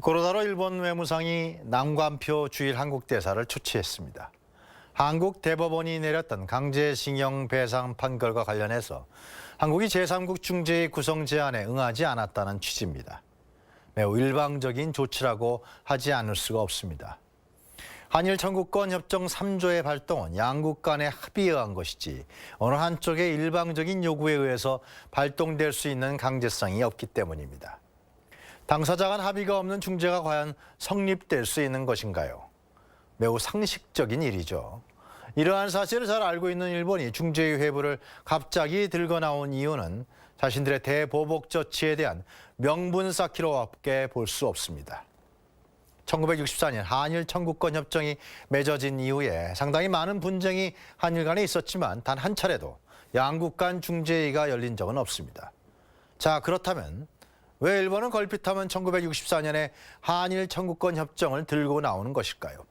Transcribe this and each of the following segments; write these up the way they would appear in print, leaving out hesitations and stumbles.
코로나로 일본 외무상이 남관표 주일 한국 대사를 초치했습니다. 한국 대법원이 내렸던 강제징용 배상 판결과 관련해서 한국이 제3국 중재의 구성 제안에 응하지 않았다는 취지입니다. 매우 일방적인 조치라고 하지 않을 수가 없습니다. 한일 청구권 협정 3조의 발동은 양국 간의 합의에 의한 것이지 어느 한쪽의 일방적인 요구에 의해서 발동될 수 있는 강제성이 없기 때문입니다. 당사자 간 합의가 없는 중재가 과연 성립될 수 있는 것인가요? 매우 상식적인 일이죠. 이러한 사실을 잘 알고 있는 일본이 중재의 회부를 갑자기 들고 나온 이유는 자신들의 대보복 조치에 대한 명분 쌓기로밖에 볼 수 없습니다. 1964년 한일 청구권 협정이 맺어진 이후에 상당히 많은 분쟁이 한일 간에 있었지만 단 한 차례도 양국 간 중재회의가 열린 적은 없습니다. 자, 그렇다면 왜 일본은 걸핏하면 1964년에 한일 청구권 협정을 들고 나오는 것일까요?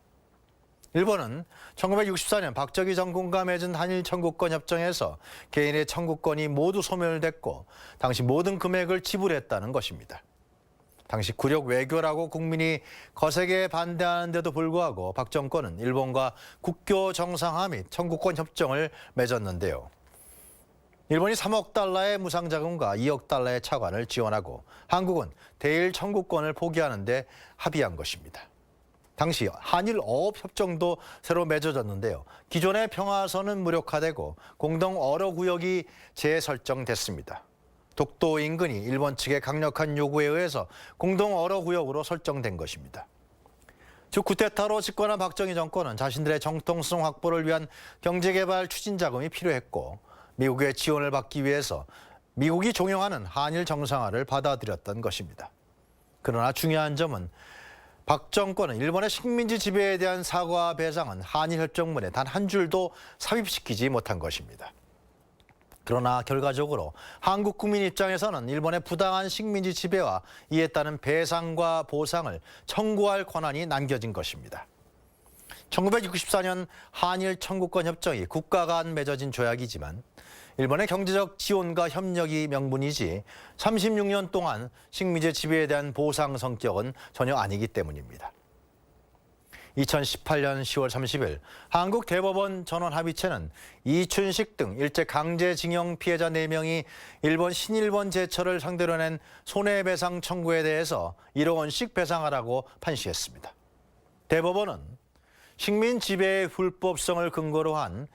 일본은 1964년 박정희 정권과 맺은 한일 청구권 협정에서 개인의 청구권이 모두 소멸됐고 당시 모든 금액을 지불했다는 것입니다. 당시 굴욕 외교라고 국민이 거세게 반대하는데도 불구하고 박 정권은 일본과 국교 정상화 및 청구권 협정을 맺었는데요. 일본이 3억 달러의 무상자금과 2억 달러의 차관을 지원하고 한국은 대일 청구권을 포기하는 데 합의한 것입니다. 당시 한일 어업협정도 새로 맺어졌는데요. 기존의 평화선은 무력화되고 공동 어로구역이 재설정됐습니다. 독도 인근이 일본 측의 강력한 요구에 의해서 공동 어로구역으로 설정된 것입니다. 즉 쿠데타로 집권한 박정희 정권은 자신들의 정통성 확보를 위한 경제개발 추진 자금이 필요했고 미국의 지원을 받기 위해서 미국이 종용하는 한일 정상화를 받아들였던 것입니다. 그러나 중요한 점은 박 정권은 일본의 식민지 지배에 대한 사과와 배상은 한일 협정문에 단 한 줄도 삽입시키지 못한 것입니다. 그러나 결과적으로 한국 국민 입장에서는 일본의 부당한 식민지 지배와 이에 따른 배상과 보상을 청구할 권한이 남겨진 것입니다. 1964년 한일 청구권 협정이 국가 간 맺어진 조약이지만 일본의 경제적 지원과 협력이 명분이지 36년 동안 식민지 지배에 대한 보상 성격은 전혀 아니기 때문입니다. 2018년 10월 30일 한국 대법원 전원합의체는 이춘식 등 일제 강제징용 피해자 4명이 일본 신일본 제철을 상대로 낸 손해배상 청구에 대해서 1억 원씩 배상하라고 판시했습니다. 대법원은 식민 지배의 불법성을 근거로 한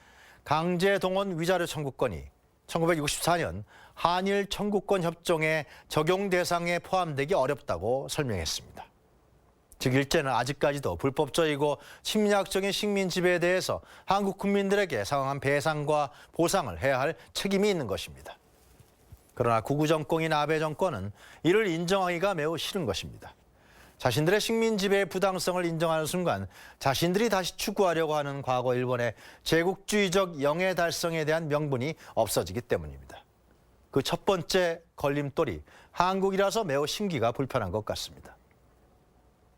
강제동원 위자료 청구권이 1964년 한일 청구권 협정의 적용 대상에 포함되기 어렵다고 설명했습니다. 즉 일제는 아직까지도 불법적이고 침략적인 식민 지배에 대해서 한국 국민들에게 상응한 배상과 보상을 해야 할 책임이 있는 것입니다. 그러나 구구 정권인 아베 정권은 이를 인정하기가 매우 싫은 것입니다. 자신들의 식민 지배의 부당성을 인정하는 순간 자신들이 다시 추구하려고 하는 과거 일본의 제국주의적 영예 달성에 대한 명분이 없어지기 때문입니다. 그 첫 번째 걸림돌이 한국이라서 매우 심기가 불편한 것 같습니다.